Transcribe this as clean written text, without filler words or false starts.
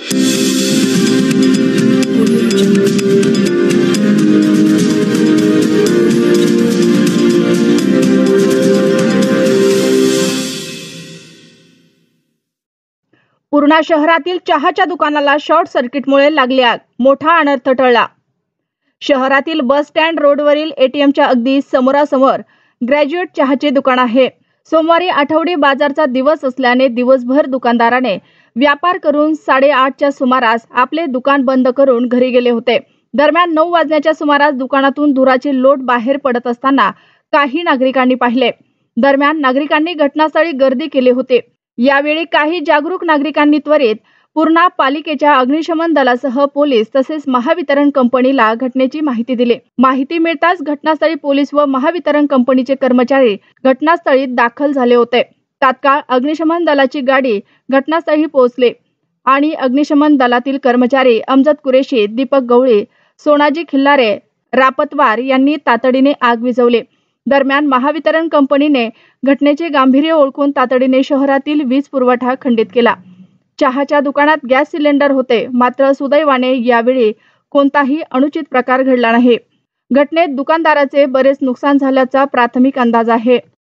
पूर्णा शहरातील चहाच्या दुकानाला शॉर्ट सर्किटमुळे लागली आग. मोठा अनर्थ टळला. शहरातील बस स्टँड रोडवरील एटीएमच्या अगदी समोरासमोर ग्रॅज्युएट चहाचे दुकान आहे. सोमवारी आठवडी बाजारचा दिवस असल्याने दिवसभर दुकानदाराने व्यापार करून 8:30च्या सुमारास आपले दुकान बंद करून घरी गेले होते. दरम्यान 9 वाजण्याच्या सुमारास दुकानातून धुराचे लोट बाहेर पडत असताना काही नागरिकांनी पाहिले. दरम्यान नागरिकांनी घटनास्थळी गर्दी केली होती. यावेळी काही जागरूक नागरिकांनी त्वरित पूर्णा पालिकेच्या अग्निशमन दलासह पोलीस तसेच महावितरण कंपनीला घटनेची माहिती दिली. माहिती मिळताच घटनास्थळी पोलीस व महावितरण कंपनीचे कर्मचारी घटनास्थळी दाखल झाले होते. तात्काळ अग्निशमन दलाची गाडी घटनास्थळी पोहोचली आणि अग्निशमन दलातील कर्मचारी अमजद कुरेशी, दीपक गवळी, सोनाजी खिल्लारे, रापतवार यांनी तातडीने आग विझवली. दरम्यान महावितरण कंपनीने घटनेचे गांभीर्य ओळखून तातडीने शहरातील वीज पुरवठा खंडित केला. चहाच्या दुकानात गॅस सिलेंडर होते, मात्र सुदैवाने यावेळी कोणताही अनुचित प्रकार घडला नाही. घटनेत दुकानदाराचे बरेच नुकसान झाल्याचा प्राथमिक अंदाज आहे.